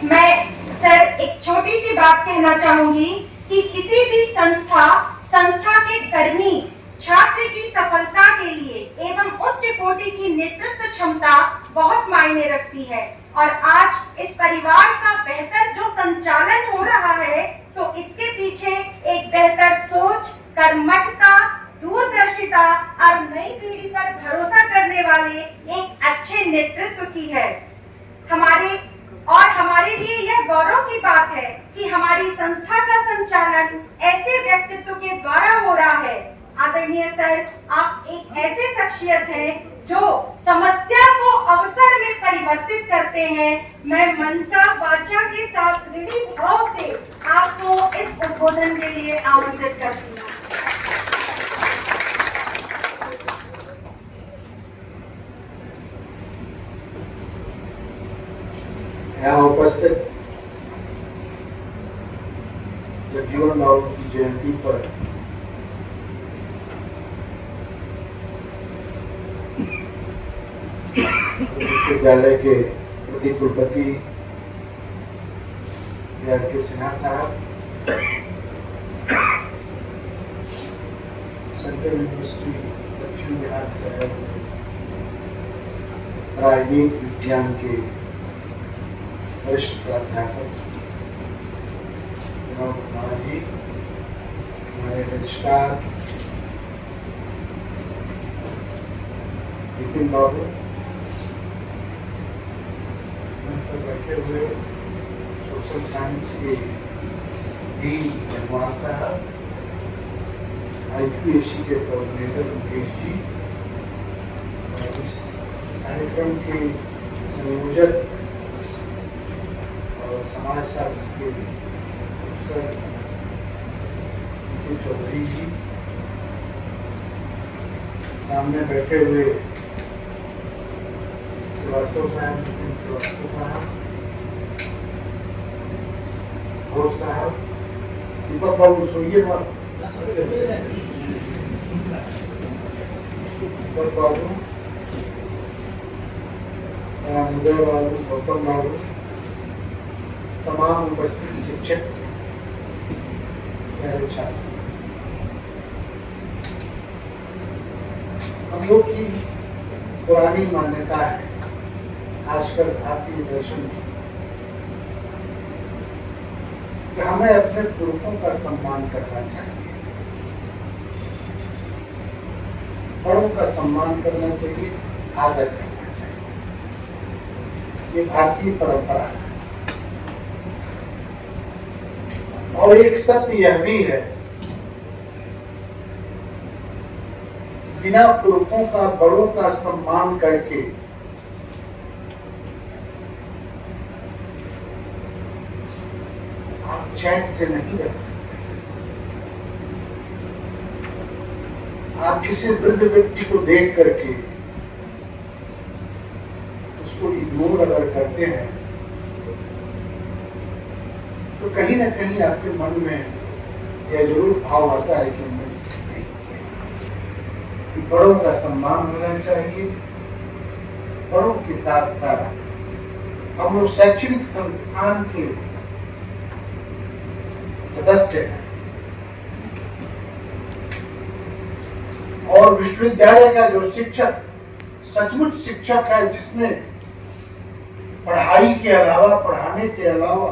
मैं सर एक छोटी सी बात कहना चाहूंगी कि किसी भी संस्था के कर्मी छात्र की सफलता के लिए एवं उच्च कोटि की नेतृत्व क्षमता बहुत मायने रखती है। और आज इस परिवार का बेहतर जो संचालन हो रहा है, तो इसके पीछे एक बेहतर सोच, कर्मठता, दूरदर्शिता और नई पीढ़ी पर भरोसा करने वाले एक अच्छे नेतृत्व की है। हमारे लिए यह गौरव की बात है कि हमारी संस्था का संचालन ऐसे व्यक्तित्व के द्वारा हो रहा है। आदरणीय सर, आप एक ऐसे शख्सियत हैं जो समस्या को अवसर में परिवर्तित करते हैं। मैं मनसा वाचा के साथ दृढ़ भाव से आपको इस उद्बोधन के लिए आमंत्रित करती हूँ। यहाँ उपस्थित जगजीवन राव की जयंती पर विश्वविद्यालय के प्रति कुलपति के सिन्हा साहब, सेंट्रल यूनिवर्सिटी दक्षिण बिहार से राजनीति विज्ञान के वरिष्ठ प्राध्यापक विनोद कुमार जी, हमारे रजिस्ट्रार विपिन बाबू, बैठे हुए सोशल साइंस के डीन जगवाल साहब, IQAC के कोऑर्डिनेटर मुकेश जी, और इस कार्यक्रम के संयोजक और समाज शास्त्र के प्रोफेसर चौधरी जी, सामने बैठे हुए श्रीवास्तव साहब, श्रीवास्तव साहब, घोष साहब, दीपक बाबू सोइए, दीपक बाबू, उदय बाबू, गौतम बाबू, तमाम उपस्थित शिक्षक, प्यारे छात्र, हम लोग की पुरानी मान्यता है, खासकर भारतीय दर्शन की, कि हमें अपने पुरखों का सम्मान करना चाहिए, बड़ों का सम्मान करना चाहिए, आदर करना चाहिए। ये भारतीय परंपरा है। और एक सत्य यह भी है, बिना पुरखों का, बड़ों का सम्मान करके आप चैन से नहीं रह सकते। आप किसी वृद्ध व्यक्ति को देख करके उसको इग्नोर अगर करते हैं, तो कहीं ना कहीं आपके मन में यह जरूर भाव आता है कि बड़ों का सम्मान होना चाहिए। बड़ों के साथ साथ हम लोग शैक्षणिक संस्थान के सदस्य हैं और विश्वविद्यालय का जो शिक्षक सचमुच शिक्षक है, जिसने पढ़ाई के अलावा, पढ़ाने के अलावा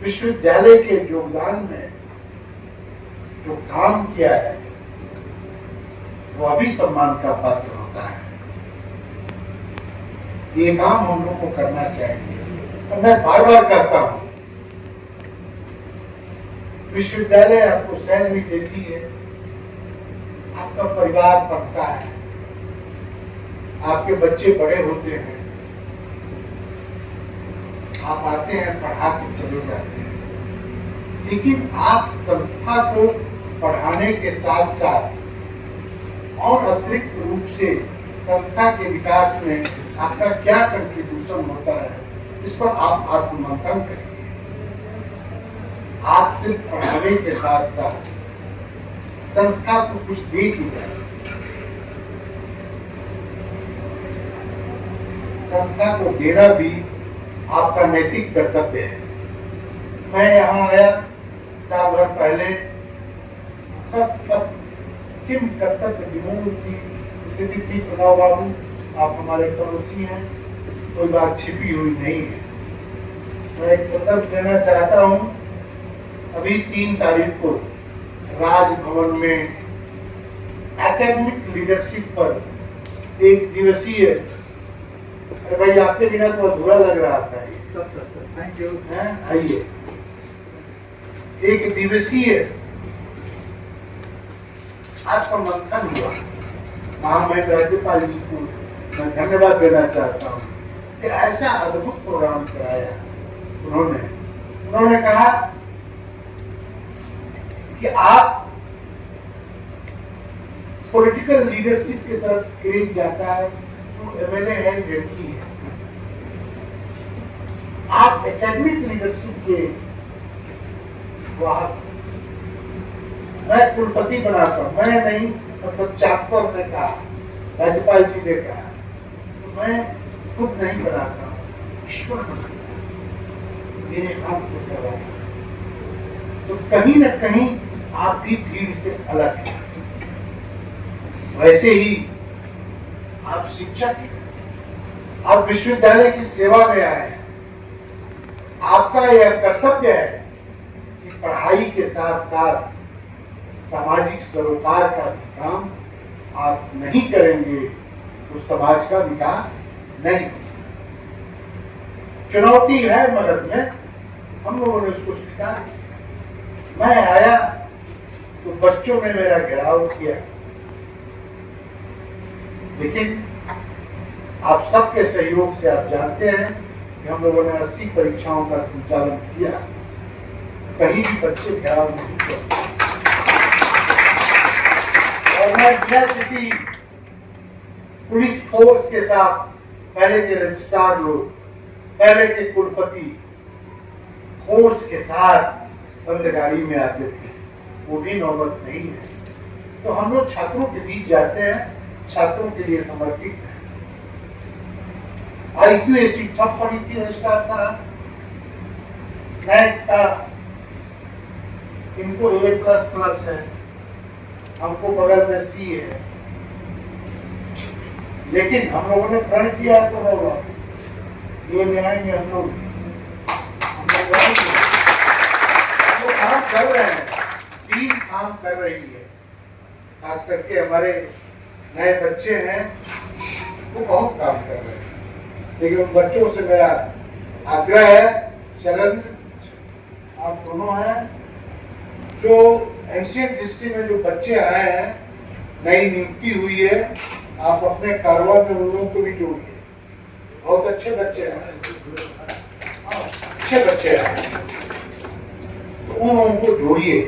विश्वविद्यालय के योगदान में जो काम किया है, वो अभी सम्मान का पात्र होता है। ये काम हम लोग को करना चाहिए। तो मैं बार बार कहता हूं, विश्वविद्यालय आपको सैलरी देती है, आपका परिवार पलता है, आपके बच्चे बड़े होते हैं, आप आते हैं, पढ़ा के चले जाते हैं, लेकिन आप संस्था को पढ़ाने के साथ साथ और अतिरिक्त रूप से संस्था के विकास में आपका क्या कंट्रीब्यूशन होता है, इस पर आप आत्ममंथन करिए। आप सिर्फ पढ़ाने के साथ साथ संस्था को कुछ दे की जाए, संस्था को देना भी आपका नैतिक कर्तव्य है। मैं यहाँ आया साल भर पहले, सब किम कर्तव्य विमूढ़ की स्थिति थी। प्रणव बाबू, आप हमारे पड़ोसी हैं, कोई बात छिपी हुई नहीं है। मैं एक संदर्भ देना चाहता हूँ। अभी 3 तारीख को राजभवन में एकेडमिक लीडरशिप पर एक दिवसीय, अरे भाई आपके बिना तो अधूरा लग रहा था ये। Thank you. आइए, एक दिवसीय आज का मंथन हुआ। वहां मैं राज्यपाल जी को मैं धन्यवाद देना चाहता हूँ कि ऐसा अद्भुत प्रोग्राम कराया उन्होंने कहा कि आप पॉलिटिकल लीडरशिप की तरफ क्रेज जाता है तो एमएलए है, एमपी है। आप एकेडमिक लीडरशिप के वाहक। मैं कुलपति बनाता हूं, मैं नहीं, मतलब चैप्टर ने कहा, राज्यपाल जी ने कहा, तो मैं खुद नहीं बनाता हूं, ईश्वर बनाता है, मेरे हाथ से करवाता है। तो कहीं ना कहीं आप भी भीड़ से अलग हैं। वैसे ही आप शिक्षक हैं, आप विश्वविद्यालय की सेवा में आए हैं। आपका यह कर्तव्य है कि पढ़ाई के साथ साथ सामाजिक सरोकार का भी काम आप नहीं करेंगे तो समाज का विकास नहीं। चुनौती है मदद में, हम लोगों ने उसको स्वीकार किया। मैं आया तो बच्चों ने मेरा घेराव किया, लेकिन आप सबके सहयोग से आप जानते हैं कि हम लोगों ने 80 परीक्षाओं का संचालन किया, कहीं भी बच्चे घेराव नहीं किए। और मैं बिना किसी पुलिस फोर्स के साथ, पहले के रजिस्ट्रार लोग, पहले के कुलपति फोर्स के साथ बंद गाड़ी में आते थे, वो भी नौबत नहीं है। तो हम लोग छात्रों के बीच जाते हैं, छात्रों के लिए समर्पित है। IQ ऐसी ठप पड़ी थी रजिस्ट्रार साहब, नेट का इनको A++ है, हमको बगल में C है, लेकिन हम लोगों ने प्रण किया तो होगा ये ले आएंगे। हम लोग काम कर रहे हैं, टीम काम कर रही है। खास करके हमारे नए बच्चे हैं, वो बहुत काम कर रहे हैं। लेकिन उन बच्चों से मेरा आग्रह है, शैलेंद्र आप दोनों हैं, जो एंशियंट हिस्ट्री में जो बच्चे आए हैं, नई नियुक्ति हुई है, आप अपने कारवा में उन लोगों को भी जोड़िए। बहुत अच्छे बच्चे हैं, अच्छे बच्चे हैं, तो उन लोगों को जोड़िए,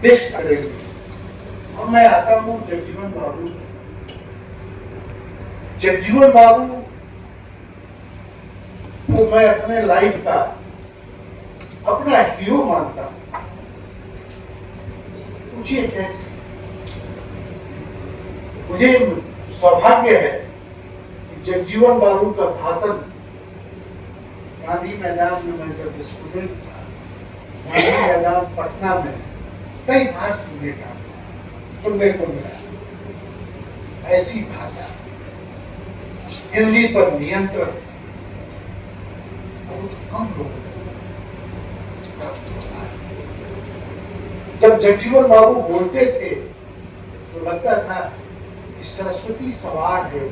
देश करेंगे। और मैं आता हूँ जगजीवन बाबू। जगजीवन बाबू को मैं अपने लाइफ का अपना हीरो मानता हूं। पूछिए कैसे? मुझे सौभाग्य है कि जगजीवन बाबू का भाषण गांधी मैदान में मैं जब स्टूडेंट था, गांधी मैदान पटना में कई बार सुनने को मिला। ऐसी भाषा, हिंदी पर नियंत्रण बहुत कम लोगों जब जगजीवन बाबू बोलते थे तो लगता था कि सरस्वती सवार है।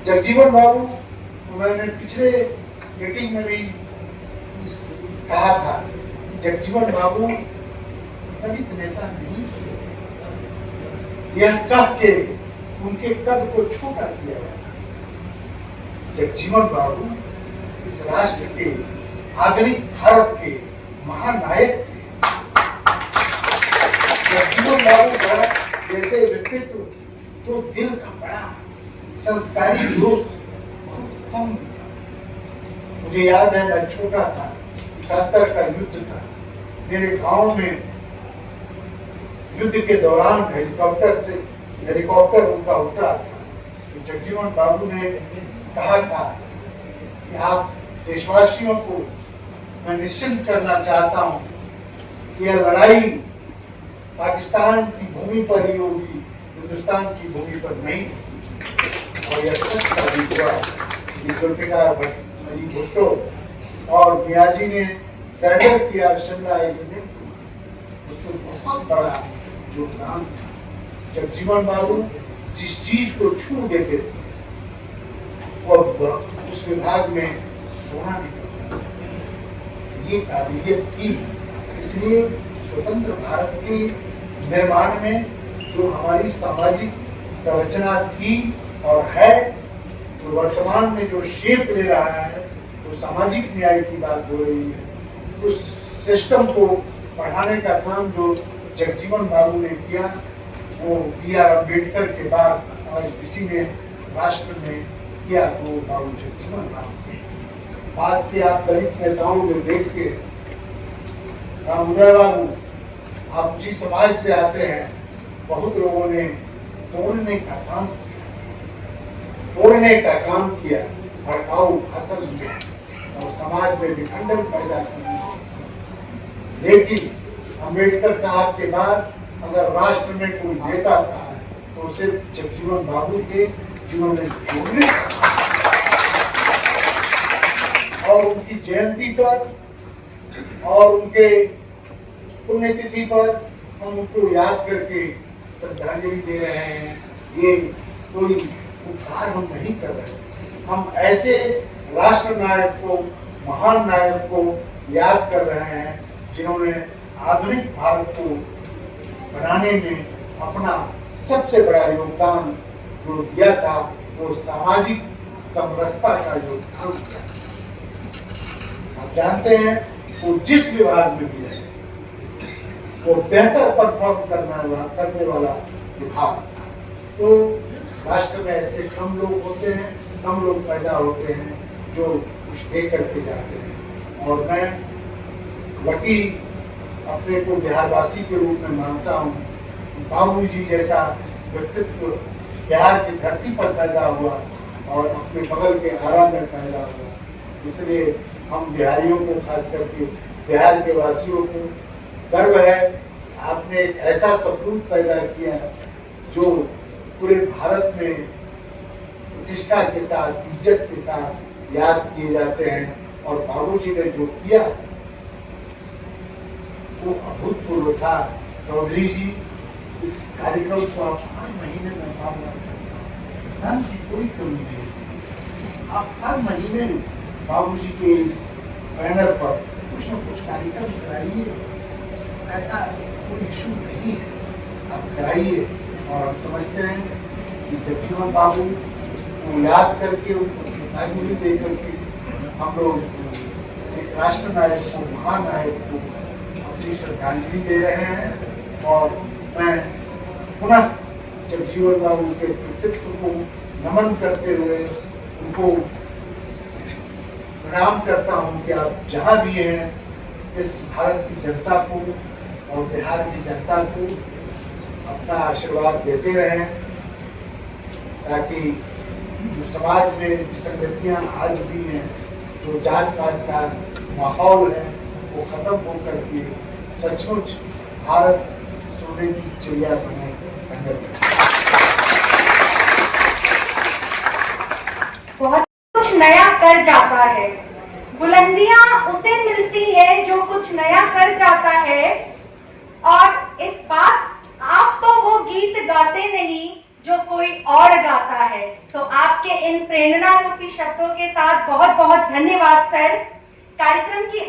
जगजीवन बाबू, मैंने पिछले मीटिंग में भी कहा था, जगजीवन बाबू दलित नेता नहीं थे। यह कह के उनके कद को छोटा किया जाता। जगजीवन बाबू इस राष्ट्र के, आधुनिक भारत के महानायक थे। जगजीवन बाबू का जैसे व्यक्तित्व, जो दिल का बड़ा संस्कारी पुरुष बहुत कम था। मुझे याद है, मैं छोटा था, 71 का युद्ध था, मेरे गांव में युद्ध के दौरान हेलीकॉप्टर उनका उतरा था। तो जगजीवन बाबू ने कहा था कि आप देशवासियों को मैं निश्चिंत करना चाहता हूं कि यह लड़ाई पाकिस्तान की भूमि पर ही होगी, हिंदुस्तान की भूमि पर नहीं। और यह सच साबित हुआ कि जुल्फिकार अली भुट्टो और मियाजी ने सरेंडर किया शिमला एग्रीमेंट को, उसमें बहुत बड़ा योगदान था। जगजीवन बाबू जिस चीज को छू देते थे वो उस विभाग में सोना निकलता था। ये काबिलियत थी। इसलिए स्वतंत्र भारत के निर्माण में जो हमारी सामाजिक संरचना थी और है, तो वर्तमान में जो शेप ले रहा है, वो सामाजिक न्याय की बात हो रही है। उस सिस्टम को बढ़ाने का काम जो जगजीवन बाबू ने किया, वो B.R. अम्बेडकर के बाद और किसी ने राष्ट्र में किया, तो बाबू जगजीवन बाबू थे। बात की आप दलित नेताओं में देख के, राम उदय बाबू आप उसी समाज से आते हैं, बहुत लोगों ने तोड़ने का काम किया, भड़काऊ भाषण दिया और समाज में विखंडन पैदा किया। लेकिन अम्बेडकर साहब के बाद अगर राष्ट्र में कोई नेता था तो सिर्फ जगजीवन बाबू थे, जिन्होंने जोड़ने और उनकी जयंती पर और उनके पुण्यतिथि पर हम उनको याद करके श्रद्धांजलि दे रहे हैं। ये कोई उपकार हम नहीं कर रहे, हम ऐसे राष्ट्र नायक को, महान नायक को याद कर रहे हैं जिन्होंने आधुनिक भारत को बनाने में अपना सबसे बड़ा योगदान जो दिया था, वो सामाजिक समरसता का योगदान दिया। आप जानते हैं वो जिस विभाग में भी रहे, वो बेहतर परफॉर्म करने वाला विभाग था। तो राष्ट्र में ऐसे कम लोग होते हैं, कम लोग पैदा होते हैं जो कुछ दे करके जाते हैं। और मैं वकी अपने को बिहारवासी के रूप में मानता हूँ। बाबू जी जैसा व्यक्तित्व बिहार की धरती पर पैदा हुआ और अपने बगल के आरा में पैदा हुआ, इसलिए हम बिहारियों को, खास करके बिहार के वासियों को गर्व है। आपने एक ऐसा सपूत पैदा किया जो पूरे भारत में प्रतिष्ठा के साथ, इज्जत के साथ याद किए जाते हैं। और बाबूजी ने जो किया वो अभूतपूर्व था। चौधरी जी, इस कार्यक्रम को आप हर महीने में धन की कोई कमी नहीं, आप हर महीने बाबूजी के इस बैनर पर कुछ न कुछ कार्यक्रम कराइए। ऐसा कोई इशू नहीं है, आप कराइए। और हम समझते हैं कि जगजीवन बाबू को याद करके, उनको श्रद्धांजलि दे करके हम लोग एक राष्ट्र नायक को, महान नायक को अपनी श्रद्धांजलि दे रहे हैं। और मैं पुनः जगजीवन बाबू के व्यक्तित्व को नमन करते हुए उनको प्रणाम करता हूँ कि आप जहाँ भी हैं, इस भारत की जनता को और बिहार की जनता को अपना आशीर्वाद देते रहें, ताकि जो समाज में विसंगतियाँ आज भी हैं, जो जात पात का माहौल है, वो खत्म होकर के सचमुच भारत सोने की चिड़िया बने। बहुत कुछ नया कर जाता है, बुलंदियां उसे मिलती है जो कुछ नया कर जाता है। और इस बात, आप तो वो गीत गाते नहीं जो कोई और गाता है। तो आपके इन प्रेरणा रूपी शब्दों के साथ बहुत बहुत धन्यवाद सर। कार्यक्रम की